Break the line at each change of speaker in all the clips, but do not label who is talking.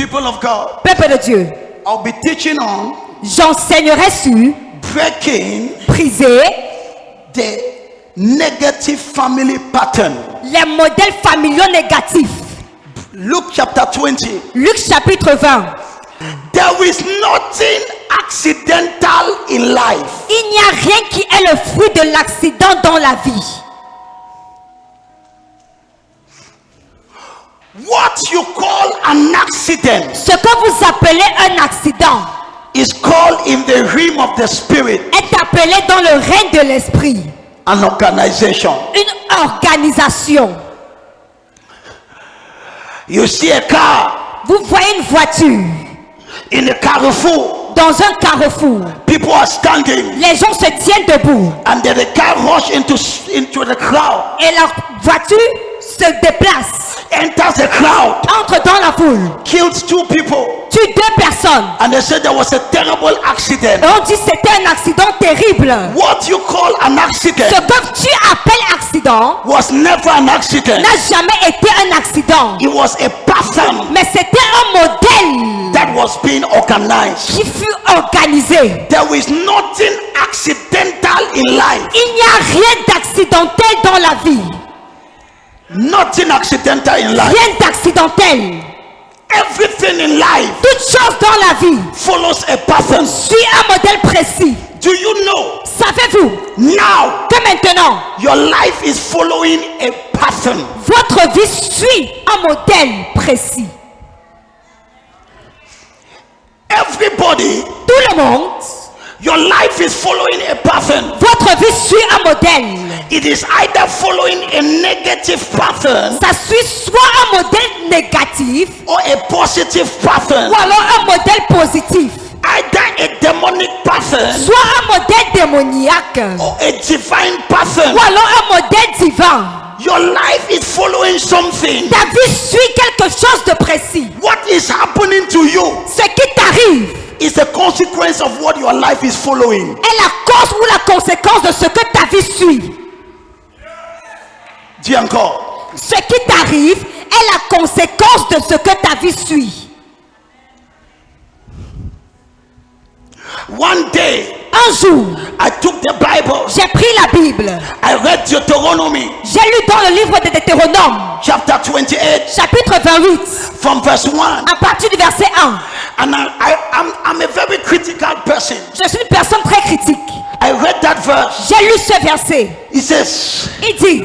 People of God,
Peuple de Dieu,
I'll be teaching on
j'enseignerai sur
breaking
briser
the negative family pattern.
les modèles familiaux négatifs.
Luke chapter 20.
Luc chapitre 20.
There is nothing accidental in life.
Il n'y a rien qui est le fruit de l'accident dans la vie.
What you call an accident
Ce que vous appelez un accident
is called in the realm of the spirit
est appelé dans le règne de l'esprit
an organization.
une organisation.
You see a car
Vous voyez une voiture
in a carrefour.
dans un carrefour.
People are standing,
Les gens se tiennent debout
and then the car rush into the crowd,
et la voiture se déplace,
enters the crowd,
entre dans la foule,
kills two people,
tue deux personnes.
and they said there was a terrible accident.
Et on dit c'était un accident terrible.
What you call an
Ce
accident
que tu appelles accident
was never an accident.
n'a jamais été un accident.
It was a pattern
Mais c'était un modèle
that was being organized.
qui fut organisé.
There is nothing accidental in life.
Il n'y a rien d'accidentel dans la vie.
Nothing accidental in life.
Rien d'accidentel.
Everything in life
Toute chose dans la vie
follows a pattern.
suit un modèle précis.
Do you know
Savez-vous
now
que maintenant,
your life is following a pattern?
votre vie suit un modèle précis.
Everybody,
Tout le monde,
your life is following a pattern.
votre vie suit un modèle.
It is either following a negative pattern
Ça suit soit un modèle négatif
or a positive pattern.
ou alors un modèle positif.
Either a demonic pattern
Soit un modèle démoniaque
or a divine pattern.
ou alors un modèle divin.
Your life is following something.
Ta vie suit quelque chose de précis.
What is happening to you
Ce qui t'arrive
is a consequence of what your life is following.
est la cause ou la conséquence de ce que ta vie suit.
Dis encore.
Ce qui t'arrive est la conséquence de ce que ta vie suit.
One day,
Un jour,
I took the Bible.
j'ai pris la Bible.
I read Deuteronomy
J'ai lu dans le livre de Deutéronome,
chapter 28
chapitre 28,
from verse 1.
à partir du verset 1.
And I'm a very critical person.
Je suis une personne très critique.
I read that verse.
J'ai lu ce verset.
It says,
Il dit,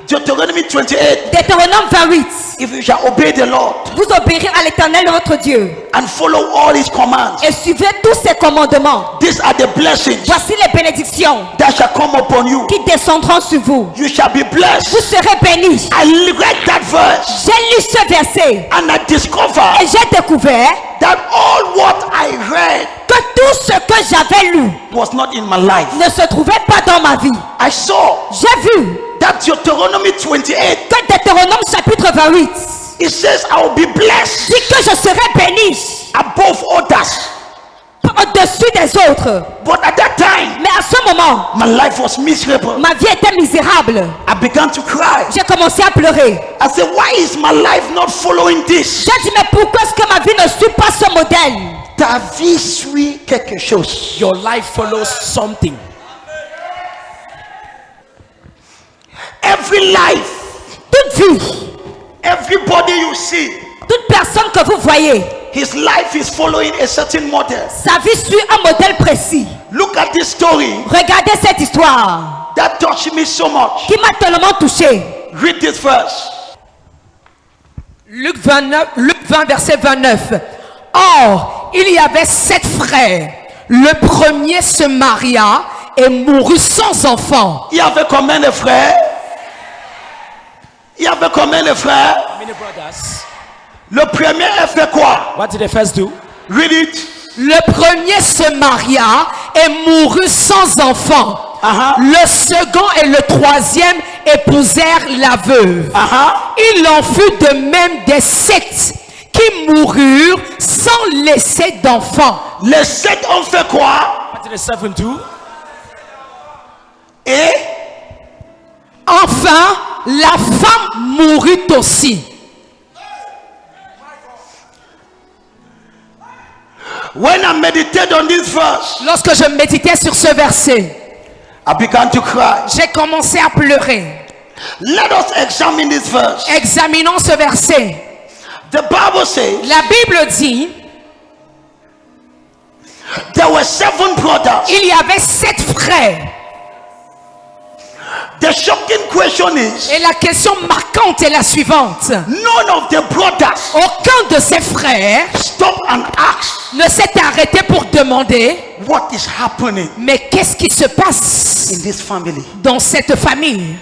Deuteronomy 28,
Deutéronome 28,
if you shall obey the Lord
vous obéirez à l'Éternel votre Dieu
and follow all his commands,
et suivez tous ses commandements.
these are the blessings
Voici les bénédictions
that shall come upon you.
qui descendront sur vous.
You shall be blessed.
Vous serez bénis.
I read that verse
J'ai lu ce verset
and I discovered
et j'ai découvert
that all what I read
que tout ce que j'avais lu
was not in my life.
ne se trouvait pas dans ma vie.
I saw
J'ai vu
that Deuteronomy 28,
que Deutéronome chapitre 28
it says I will be blessed
dit que je serai béni
above others.
au-dessus des autres.
But at that time,
Mais à ce moment,
my life was miserable.
ma vie était misérable.
I began to cry.
J'ai commencé à pleurer.
I said, why is my life not following this?
J'ai dit, mais pourquoi est-ce que ma vie ne suit pas ce modèle?
Ta vie suit quelque chose.
Your life follows something.
Every life,
Toute vie,
everybody you see,
toute personne que vous voyez,
his life is following a certain model.
sa vie suit un modèle précis.
Look at this story
Regardez cette histoire
that touched me so much.
qui m'a tellement touché.
Read this verse.
Luc 20, verset 29. Or, il y avait 7 frères. Le premier se maria et mourut sans enfant.
Il y avait combien de frères? Il y avait combien de frères?
How many brothers?
Le premier a fait quoi?
What did the first do?
Read it.
Le premier se maria et mourut sans enfant. Le second et le troisième épousèrent la veuve. Il en fut de même des 7 qui moururent sans laisser d'enfants.
Les 7 ont fait quoi?
What did the 7 do?
Et
Enfin, la femme mourut aussi.
When I meditated on this verse,
lorsque je méditais sur ce verset,
I began to cry.
j'ai commencé à pleurer.
Let us examine this verse.
Examinons ce verset.
The Bible says
La Bible dit,
there were 7 brothers.
il y avait 7 frères.
The shocking question is,
Et la question marquante est la suivante.
none of the brothers
Aucun de ces frères
stopped and asked,
ne s'est arrêté pour demander,
what is happening
mais qu'est-ce qui se passe
in this family?
dans cette famille?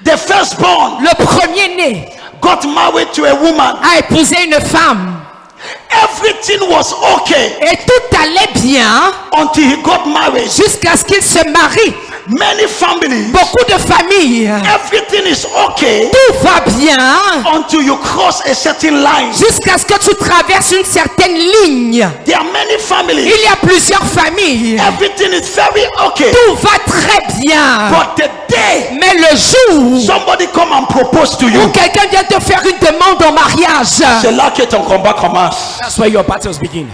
The firstborn
Le premier-né
got married to a woman.
a épousé une femme
Everything was okay
et tout allait bien
until he got married.
jusqu'à ce qu'il se marie.
Many families,
Beaucoup de familles,
everything is okay
tout va bien
until you cross a certain line.
jusqu'à ce que tu traverses une certaine ligne.
There are many families,
Il y a plusieurs familles,
everything is very okay.
tout va très bien.
But the day
Mais le jour
somebody come and propose to
où
you,
quelqu'un vient te faire une demande en mariage,
c'est là que ton combat commence.
That's where your battles begin.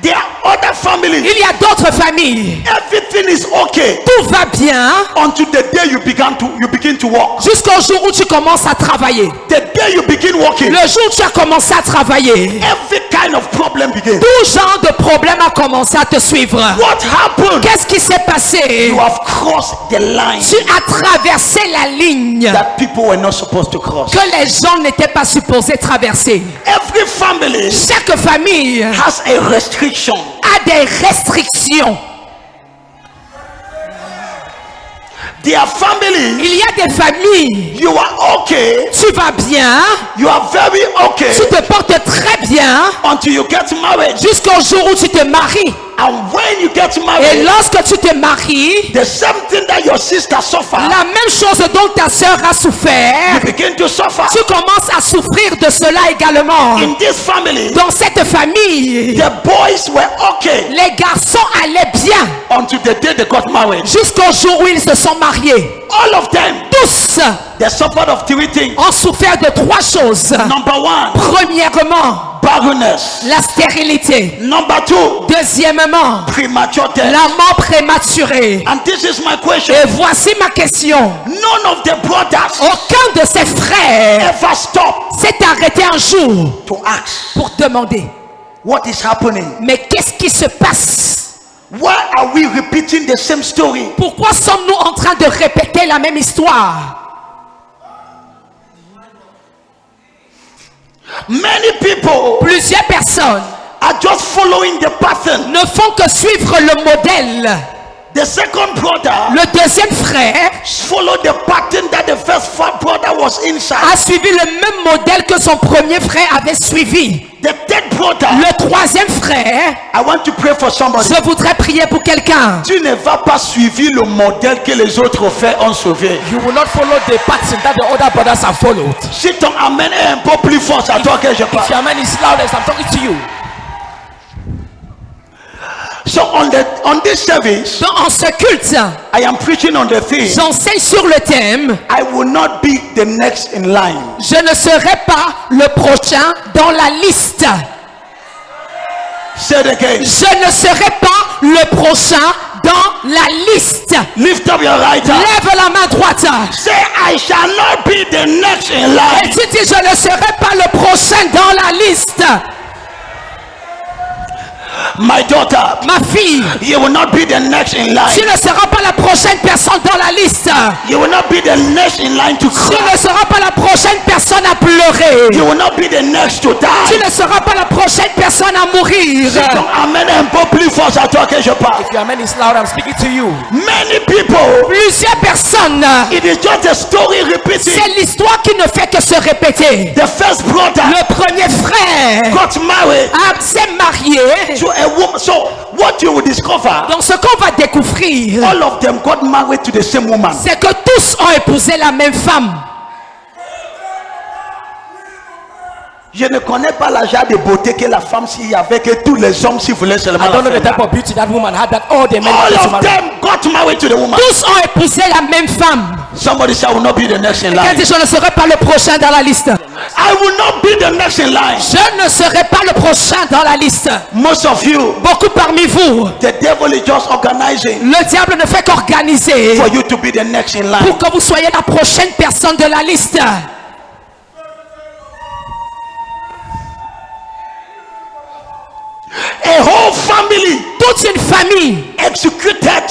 There are other families,
il y a d'autres familles,
everything is okay
tout va bien
until the day you begin to walk.
jusqu'au jour où tu commences à travailler.
The day you begin walking,
Le jour où tu as commencé à travailler,
every kind of problem begins.
tout genre de problème a commencé à te suivre.
What happened?
Qu'est-ce qui s'est passé?
You have crossed the line
Tu as traversé la ligne
that people were not supposed to cross.
que les gens n'étaient pas supposés traverser.
Every family
Chaque famille
has a restriction.
a des restrictions.
There are families,
Il y a des familles,
you are okay,
tu vas bien,
you are very okay
tu te portes très bien
until you get married.
jusqu'au jour où tu te maries.
And when you get
Et
married,
lorsque tu te maries,
the same thing that your sister suffered,
la même chose dont ta sœur a souffert,
you begin to suffer.
tu commences à souffrir de cela également.
In this family,
Dans cette famille,
the boys were okay
les garçons allaient bien
until the day they got married.
jusqu'au jour où ils se sont mariés.
All of them,
Tous
they suffered of 3 things.
ont souffert de 3 choses.
Number 1,
Premièrement,
barrenness.
la stérilité.
Number 2,
Deuxièmement,
premature death.
la mort prématurée.
And this is my question.
Et voici ma question.
None of the brothers
Aucun de ses frères
ever stopped
s'est arrêté un jour
to ask,
pour demander,
what is happening?
mais qu'est-ce qui se passe?
Why are we repeating the same story?
Pourquoi sommes-nous en train de répéter la même histoire?
Many people
Plusieurs personnes
are just following the pattern.
ne font que suivre le modèle.
The second brother
Le deuxième frère
followed the pattern that the first brother was inside.
a suivi le même modèle que son premier frère avait suivi.
The third brother,
Le troisième frère,
I want to pray for somebody.
je voudrais prier pour quelqu'un.
Tu ne vas pas suivre le modèle que les autres frères ont sauvé.
You will not follow the pattern that the other brothers have followed.
Si ton amen est un peu plus fort, c'est à toi que je
If
parle.
your man is loudest, I'm talking to you.
So on this service,
Donc, en ce culte,
I am preaching on the theme.
j'enseigne sur le thème.
I will not be the next in line.
Je ne serai pas le prochain dans la liste.
Say it again.
Je ne serai pas le prochain dans la liste.
Lift up your right hand.
Lève la main droite.
Say, I shall not be the next in
Et
line.
tu dis, je ne serai pas le prochain dans la liste.
My daughter,
Ma fille,
you will not be the next in
tu
line.
ne seras pas la prochaine personne dans la liste.
You will not be the next in line to
Tu
cry.
ne seras pas la prochaine personne à pleurer.
You will not be the next to
Tu
die.
ne seras pas la prochaine personne à mourir.
Si ton amen est un peu plus fort, c'est à toi que je parle.
If your man is loud, I'm speaking to you.
Many people,
Plusieurs personnes.
it is just a story repeating.
C'est l'histoire qui ne fait que se répéter.
The first brother
Le premier frère
got married
s'est marié.
to a woman. So what you will discover,
Donc ce qu'on va découvrir,
all of them got married to the same woman.
c'est que tous ont épousé la même femme.
Je ne connais pas la genre de beauté que la femme s'il y avait, que tous les hommes s'ils voulaient seulement
I don't know
la
the
faire.
type of beauty that woman had that all the men
All
wanted to
of
marry.
them got married to the woman.
Tous ont épousé la même femme.
Somebody say I will not be the next in
Quelqu'un
line.
dit, je ne serai pas le prochain dans la liste.
I will not be the next in line.
Je ne serai pas le prochain dans la liste.
Most of you,
Beaucoup parmi vous,
the devil is just organizing
le diable ne fait qu'organiser
for you to be the next in line.
pour que vous soyez la prochaine personne de la liste.
A whole family
Toute une famille
executed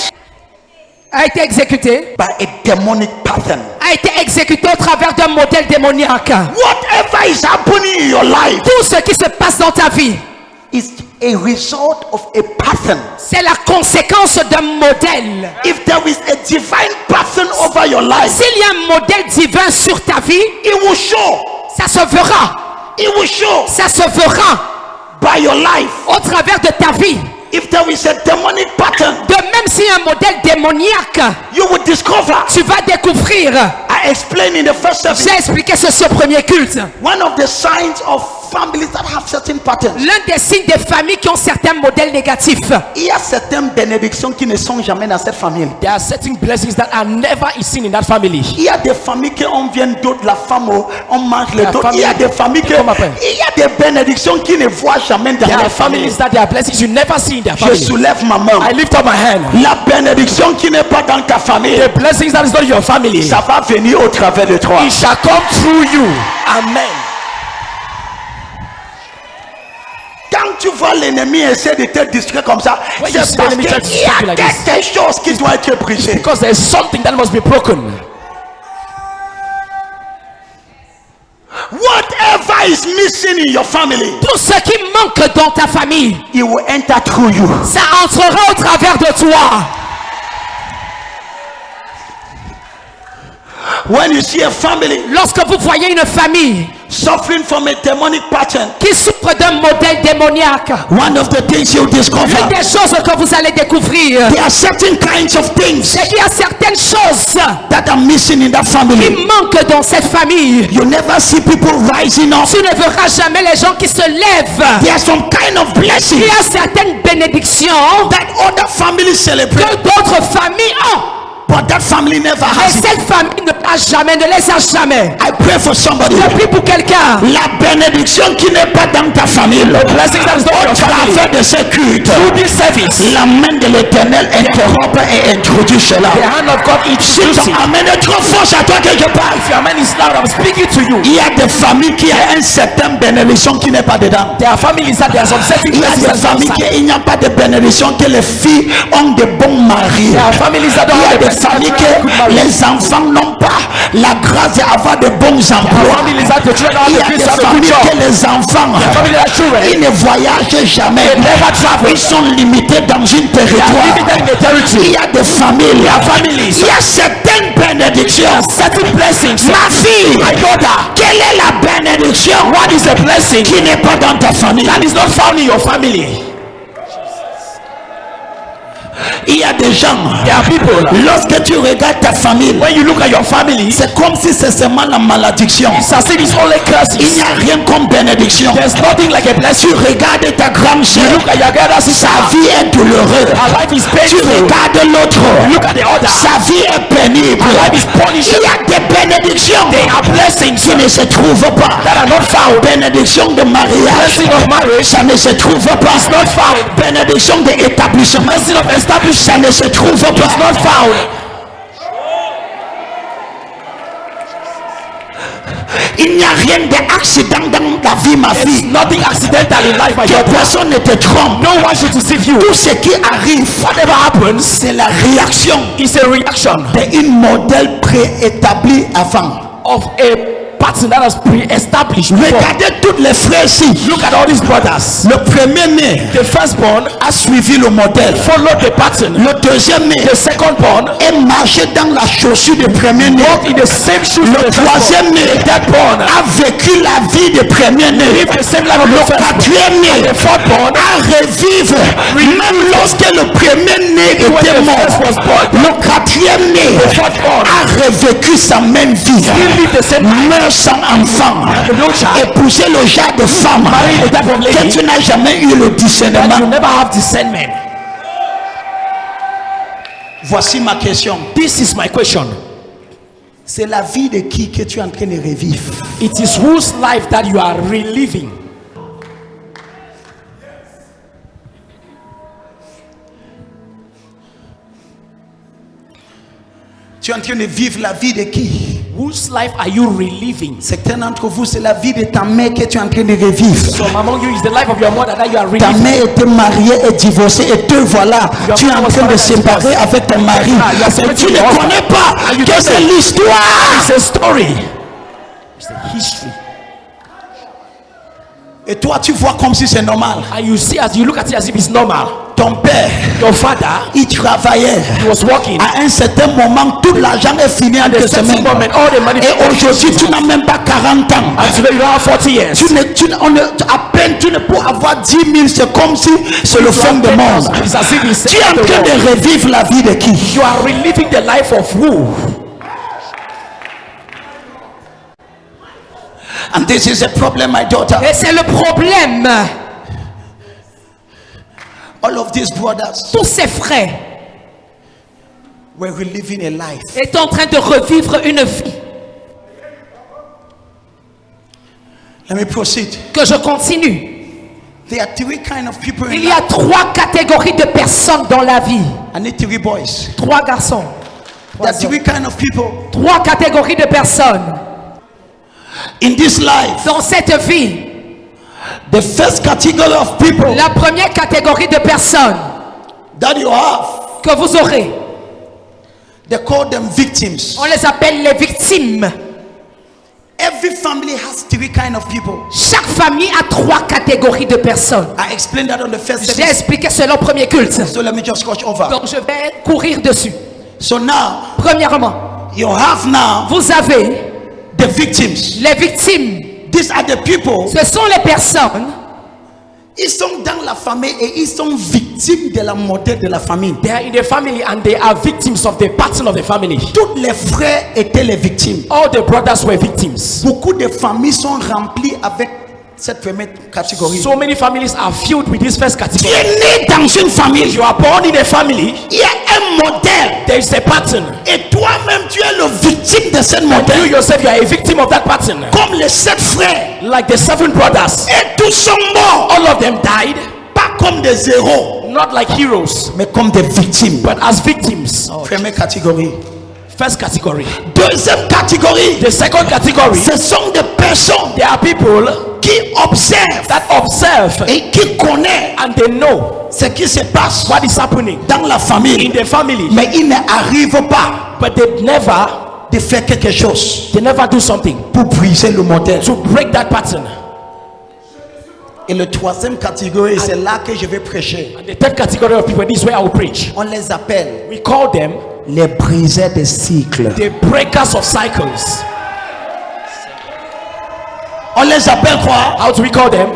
a été exécutée,
by a demonic pattern.
a été exécutée au travers d'un modèle démoniaque.
Whatever is happening in your life
Tout ce qui se passe dans ta vie,
is a result of a pattern.
c'est la conséquence d'un modèle.
If there is a divine pattern over your life,
S'il y a un modèle divin sur ta vie,
it will show.
ça se verra.
It will show
Ça se verra
by your life.
au travers de ta vie.
If there is a demonic pattern,
De même s'il y a un modèle démoniaque,
you will discover.
tu vas découvrir.
I explained in the first service.
J'ai expliqué ceci au premier culte.
One of the signs of families that have certain patterns.
L'un des signes des familles qui ont certains modèles négatifs.
Il y a certaines bénédictions qui ne sont jamais dans cette famille.
There are certain blessings that are never seen in that family.
Il y a des familles qui on vient d'autres, la femme, on mange les
La
d'autres. Il y a
famille-
des familles qui,
Comment appelle?
il y a des bénédictions qui ne voient jamais dans
There
la
are
famille.
families that there are blessings you never see in their
Je
family.
soulève ma main.
I lift up my hand.
La bénédiction qui n'est pas dans ta famille,
The blessings that is not in your family,
ça va venir au travers de toi.
it shall come through you. Amen.
Quand tu vois l'ennemi essayer de te distraire comme ça,
When you
c'est
see
parce
the enemy try to
qu'il y a
distract you like this,
quelque chose qui doit être brisé.
because there is something that must be broken.
Whatever is missing in your family,
Tout ce qui manque dans ta famille,
it will enter through you.
ça entrera au travers de toi.
When you see a family
Lorsque vous voyez une famille
suffering from a demonic pattern,
qui souffre d'un modèle démoniaque,
one of the things you discover,
l'une des choses que vous allez découvrir,
there are certain kinds of things
c'est qu'il y a certaines choses
that are missing in that
qui
family.
manquent dans cette famille.
You never see people rising up.
Tu ne verras jamais les gens qui se lèvent.
There are some kind of
Il
blessings
y a certaines bénédictions
that other families celebrate,
que d'autres familles ont.
but that family never
Et
has it.
cette famille ne l'a jamais, ne les a jamais.
I pray for somebody.
Je prie pour quelqu'un.
La bénédiction qui n'est pas dans ta famille,
Blessings that is not in
au
your family.
travers de ce culte,
Through this service,
la main de l'Éternel interrompt et introduit cela.
the hand of God
Si
introduces
ton
it.
amen est trop fort à toi que je parle,
If your man is loud, I'm speaking to you.
il y a des familles qui ont une certaine bénédiction qui n'est pas dedans.
There are families that there are some certain
Il y a
blessings
des
that are
familles
outside.
qui il n'y a pas de bénédiction, que les filles ont de bons maris.
There are families that don't
Il y a
have the
des
blessings
familles
that have good
que
marriage.
les enfants n'ont pas la grâce d'avoir de bons
There are
emplois.
families that the children don't
Il y
have
a
the
des
grace to have a good
familles
job.
que les enfants,
There are families that children,
ils ne voyagent jamais.
they never travel.
Ils sont limités dans une
They are
territoire.
limited in the
Il
territory.
y a des familles.
There are families.
Il y a certaines bénédictions.
Certain blessings.
Ma fille,
My daughter,
quelle est la bénédiction
what is a blessing
qui n'est pas dans ta famille?
that is not found in your family?
Il y a des gens,
There are people,
lorsque tu regardes ta famille,
when you look at your family,
c'est comme si c'est seulement la malédiction.
it's as if it's only
Il
curses.
n'y a rien comme bénédiction.
There's nothing like a
Tu
blessing.
regardes ta grande
You
sœur,
look at your other sister.
sa vie est douloureuse.
Her life is
Tu
painful.
regardes l'autre,
Look at the other.
sa vie est pénible.
Her life is punished.
Il y a des bénédictions
They are blessings
qui ne se trouvent pas.
that are not found.
Bénédiction de mariage,
Blessing of marriage
ça ne se trouve pas.
is not found.
Bénédiction d'établissement,
Blessing of establishment
ça ne se trouve
is
pas.
not found.
Il n'y a rien d'accident dans ta vie, ma
There's
fille.
nothing accidental in life, my
Que
daughter.
personne ne te trompe.
No one should deceive you.
Tout ce qui arrive,
Whatever happens
c'est la réaction
is a reaction
d'un modèle préétabli avant.
of a pattern that was pre-established before.
Regardez toutes les frères ici.
Look at all these brothers.
Le premier-né
The firstborn
a suivi le modèle.
followed the pattern.
Le deuxième-né
The secondborn
est marché dans la chaussure du premier-né.
walked in the same shoes
Le
as the firstborn.
troisième-né
The thirdborn
a vécu la vie du premier-né.
lived the same life of
Le
the firstborn.
quatrième-né
The fourthborn
a revivre même lorsque le premier-né
when
était
the
mort.
first was born.
Le quatrième-né
The fourthborn
a revécu sa même vie.
still lived the same life.
Meurt sans enfant.
No child.
Épouser le genre de femme
Marry the type of
que
lady
tu n'as jamais eu le
that you
discernement.
never have discernment.
Voici ma question.
This is my question.
C'est la vie de qui que tu es en train de revivre?
It is whose life that you are reliving.
Tu es en train de vivre la vie de qui?
Whose life are you reliving?
Certains d'entre vous, c'est la vie de ta mère que tu es en train de revivre.
Some among you is the life of your mother that you are
Ta
reliving.
mère était mariée et divorcée et te voilà. Tu es en train de se séparer avec ton mari. Et tu ne connais pas que c'est l'histoire.
It's a story. It's a history.
Et toi, tu vois comme si c'est normal.
And you see, as you look at it as if it's normal.
Ton père,
Your father,
il travaillait.
he was working.
À un certain moment, tout l'argent est fini en
At a
2
certain
semaines.
moment, all the money.
Et aujourd'hui, tu n'as même pas 40 ans.
And today you don't have 40 years.
À peine tu ne peux avoir 10 000, c'est comme si c'est le fond du monde.
It's as if he's
Tu es en train de revivre la vie de qui?
You are reliving the life of who?
And this is a problem, my daughter.
Et c'est le problème.
All of these brothers
Tous ces frères
were reliving a life.
est en train de revivre une vie.
Let me proceed.
Que je continue.
There are 3 kinds of people in
Il y a
life.
3 catégories de personnes dans la vie.
I need 3 boys.
3 garçons.
There are 3 kinds of people
3 catégories de personnes
in this life.
dans cette vie.
The first category of people
La première catégorie de personnes
that you have,
que vous aurez,
they call them victims.
on les appelle les victimes.
Every family has 3 kinds of people.
Chaque famille a 3 catégories de personnes.
I explained that on the first
J'ai
service.
expliqué cela au premier culte.
So let me just scratch over.
Donc je vais courir dessus.
So now
Premièrement,
you have now
vous avez
the victims.
les victimes.
These are the people.
Ce sont les personnes
Ils sont dans la famille et ils sont victimes de la modèle de la famille.
They are in the family and they are victims of the pattern of the family.
Tous les frères étaient les victimes.
All the brothers were victims.
Beaucoup de familles sont remplies avec cette première catégorie.
So many families are filled with this first
Tu
category.
es né dans une famille.
You are born in a family.
Il y a un modèle.
There is a pattern.
Et toi-même, tu es le victime de ce
And you
modèle.
yourself, you are a victim of that pattern.
Comme les 7 frères.
Like the 7 brothers.
Et tous sont morts.
All of them died.
Pas comme des héros,
Not like heroes,
mais comme des victimes.
but as victims.
Première catégorie.
First category.
Deuxième catégorie.
The second category.
Ce sont des personnes
There are people
qui observent
that observe
et qui connaissent
and they know
ce qui se passe
what is happening
dans la
in
famille.
the family,
Mais ils n'arrivent pas
but they never
de faire quelque chose
do something
pour briser le modèle.
to break that pattern.
Et le troisième catégorie, c'est là que je vais prêcher.
And the third category of people, this is where I will preach.
On les appelle
We call them
les briseurs de cycles.
the breakers of cycles.
On les appelle quoi?
How do we call them?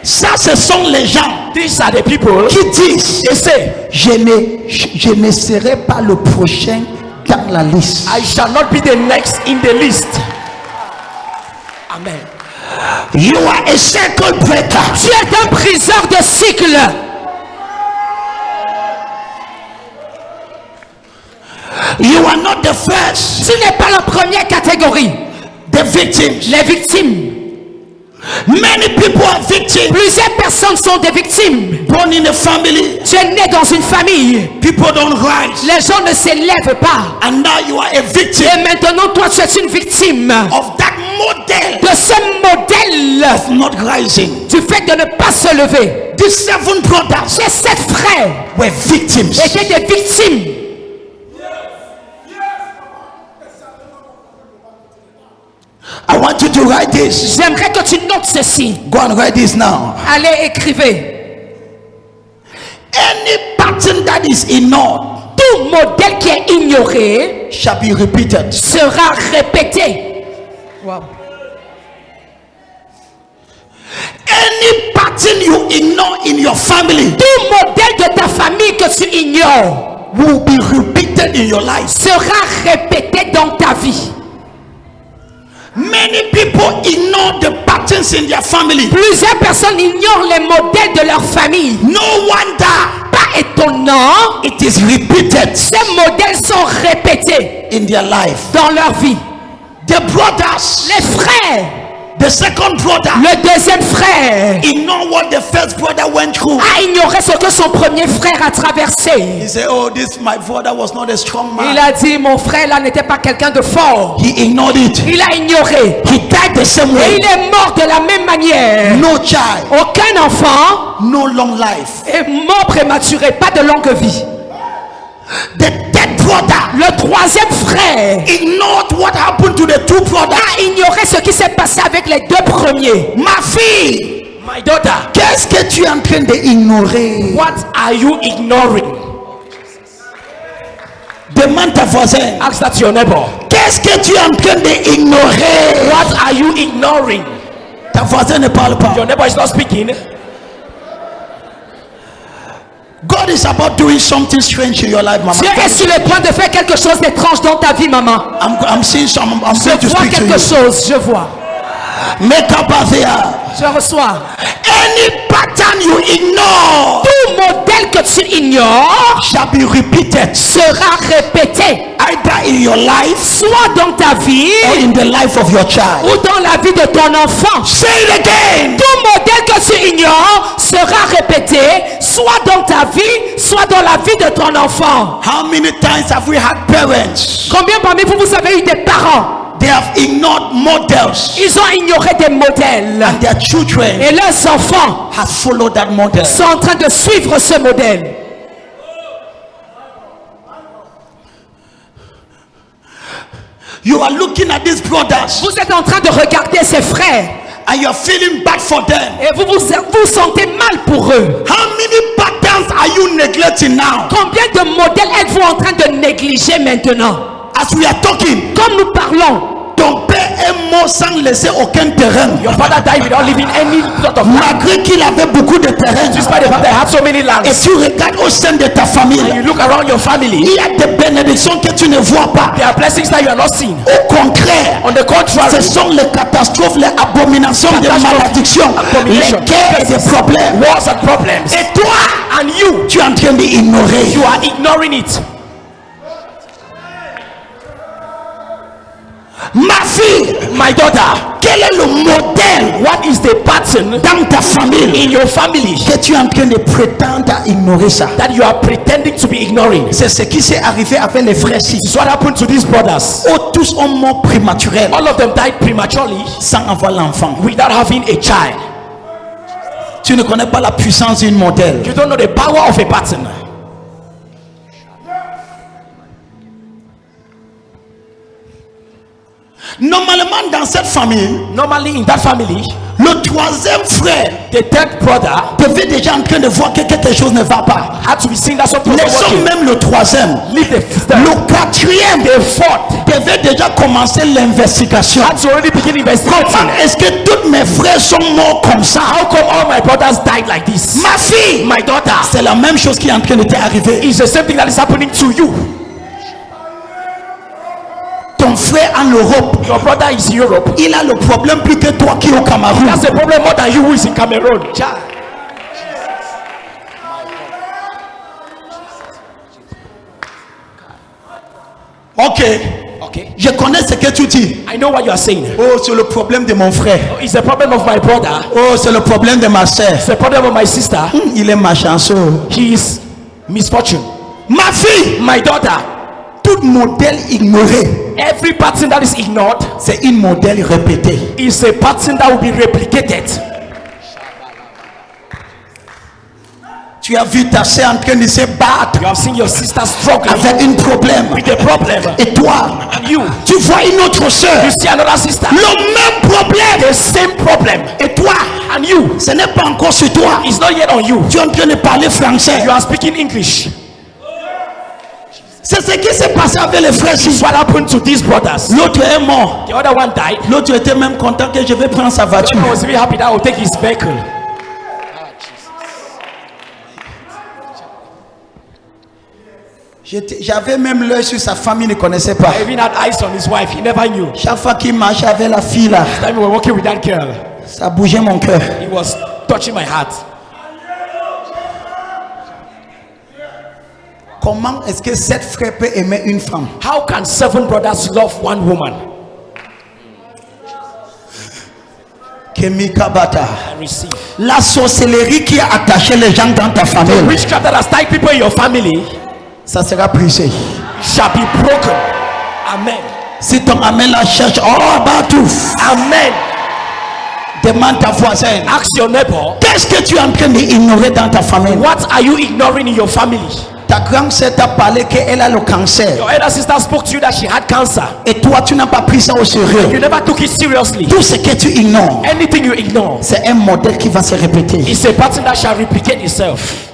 Ça, ce sont les gens
These are the people
qui disent
they say,
je ne serai pas le prochain dans la liste.
I shall not be the next in the list. Amen.
You are a cycle breaker.
Tu es un briseur de cycle.
You are not the first.
Tu n'es pas la première catégorie.
The victims.
Les victimes.
Many people are victims.
Plusieurs personnes sont des victimes.
Born in a family.
Tu es né dans une famille.
People don't rise.
Les gens ne s'élèvent pas.
And now you are a victim
Et maintenant, toi, tu es une victime
of that model
de ce modèle
of not rising.
du fait de ne pas se lever.
These 7 brothers
Ces 7 frères
were victims.
étaient des victimes.
I want you to write this.
J'aimerais que tu notes ceci.
Go and write this now.
Allez, écrivez.
Any pattern that is ignored
Tout modèle qui est ignoré
shall be repeated.
sera répété.
Any pattern you ignore in your family
Tout modèle de ta famille que tu ignores
will be repeated in your life.
sera répété dans ta vie.
Many people ignore the patterns in their family.
Plusieurs personnes ignorent les modèles de leur famille.
No wonder
Pas étonnant,
it is repeated
ces modèles sont répétés
in their life.
dans leur vie.
The brothers,
Les frères,
the second brother,
le deuxième frère
ignore what the first brother went through.
a ignoré ce que son premier frère a
He
traversé.
said, oh, this my brother was not a strong
Il
man.
a dit, mon frère là n'était pas quelqu'un de fort.
He ignored it.
Il a ignoré.
He died the same
Et
way.
il est mort de la même manière.
No child,
Aucun enfant
no long life.
est mort prématuré, pas de longue vie.
The third brother
Le troisième frère
ignored what happened to the two brothers.
a ignoré ce qui s'est passé avec les deux premiers.
Ma fille,
My daughter,
qu'est-ce que tu es en train d'ignorer?
what are you ignoring?
Demande ta voisin.
Ask that to your neighbor.
Qu'est-ce que tu es en train d'ignorer?
What are you ignoring?
Ta voisin ne parle pas.
Your neighbor is not speaking.
God is about doing something strange in your life, mama.
Dieu est sur le point de faire quelque chose d'étrange dans ta vie, maman.
I'm seeing some. I'm going
Je
to
vois
speak to
quelque
you.
chose, je vois.
Make up there.
Je reçois.
Any pattern you ignore
Tout modèle que tu ignores
shall be repeated,
sera répété,
either in your life
soit dans ta vie
or in the life of your child.
ou dans la vie de ton enfant.
Say it again.
Tout modèle que tu ignores sera répété, soit dans ta vie, soit dans la vie de ton enfant.
How many times have we had parents?
Combien parmi vous, vous avez eu des parents?
They have ignored models,
Ils ont ignoré des modèles.
and their children
Et leurs enfants
have followed that model.
sont en train de suivre ce modèle.
You are looking at these brothers,
Vous êtes en train de regarder ces frères
and you are feeling bad for them.
et vous sentez mal pour eux.
How many patterns are you neglecting now?
Combien de modèles êtes-vous en train de négliger maintenant?
As we are talking,
Comme nous parlons,
ton père est mort sans laisser aucun terrain.
Your father died without leaving any sort of land.
Malgré qu'il avait beaucoup de terrain.
Despite the fact that he had so many
Et
lands.
tu regardes au sein de ta famille,
And you look around your family,
il y a des bénédictions que tu ne vois pas.
there are blessings that you are not seeing.
Au contraire,
On the contrary,
ce sont les catastrophes, les abominations, les
Catastrophe,
malédictions, les
abomination,
guerres et des problèmes.
wars and problems.
Et toi,
And you,
tu es en train d'ignorer.
you are ignoring it.
Ma fille,
My daughter,
quel est le modèle
what is the pattern
dans ta famille
in your family
que tu es en train de prétendre à ignorer ça?
that you are pretending to be ignoring?
C'est ce qui s'est arrivé avec les frères ci.
This is what happened to these brothers.
Oh, tous ont mort prématurellement
All of them died prematurely
sans avoir l'enfant.
without having a child.
Tu ne connais pas la puissance d'une modèle.
You don't know the power of a pattern.
Normalement, dans cette famille,
Normally in that family,
le troisième frère
the third brother
devait déjà en train de voir que quelque chose ne va pas.
had to be seen that something was
Laissons
working.
même le troisième.
Leave the third.
Le quatrième
The fourth
devait déjà commencer l'investigation.
had to already begin investigating.
Comment est-ce que tous mes frères sont morts comme ça?
How come all my brothers died like this?
Ma fille,
My daughter,
c'est la même chose qui est en train de t'arriver.
it's the same thing that is happening to you.
Ton frère en Europe,
Your brother is in Europe.
il a le problème plus que toi qui es au Cameroun.
That's the problem more than you who is in Cameroon. Child.
Ok,
Okay.
je connais ce que tu dis.
I know what you are saying.
Oh, c'est le problème de mon frère.
It's the problem of my brother.
Oh, c'est le problème de ma soeur.
It's the problem of my sister.
Il est malchanceux.
He is misfortune.
Ma fille,
My daughter,
tout modèle ignoré,
every pattern that is ignored
c'est une modèle répétée.
is a pattern that will be replicated.
Tu as vu ta soeur en train de se battre
You have seen your sister struggling
avec un problème.
with a problem.
Et toi,
And you
tu vois une autre soeur,
you see another sister,
le même problème.
the same problem.
Et toi,
And you,
ce n'est pas encore sur toi.
it's not yet on you.
Tu es en train de parler français.
You are speaking English.
C'est ce qui s'est passé avec les frères.
This is what happened to these brothers.
L'autre est mort.
The other one died.
L'autre était même content que je vais prendre sa
The
voiture.
other one was really happy that I will take his vehicle.
J'avais même l'œil sur sa famille, il ne connaissait pas.
I even had eyes on his wife. He never knew.
Chaque fois qu'il marchait avec la fille là,
Time we were working with that girl,
ça bougeait mon cœur.
he was touching my heart.
Comment est-ce que 7 frères peuvent aimer une femme?
How can 7 brothers love one woman?
Kemikabata.
I receive.
La sorcellerie qui a attaché les gens dans ta famille,
Witchcraft that has tied people in your family
ça sera brisé.
shall be broken. Amen.
Si ton amen la cherche, oh Batou,
Amen.
demande ta voisine,
Ask your neighbor,
qu'est-ce que tu es en train d'ignorer dans ta famille?
what are you ignoring in your family?
Ta grande sœur t'a parlé qu'elle a le cancer
Your elder sister spoke to you that she had cancer.
et toi tu n'as pas pris ça au
You
sérieux.
never took it seriously.
Tout ce que tu ignores,
Anything you ignore
c'est un modèle qui va se répéter.
is a pattern that shall replicate itself.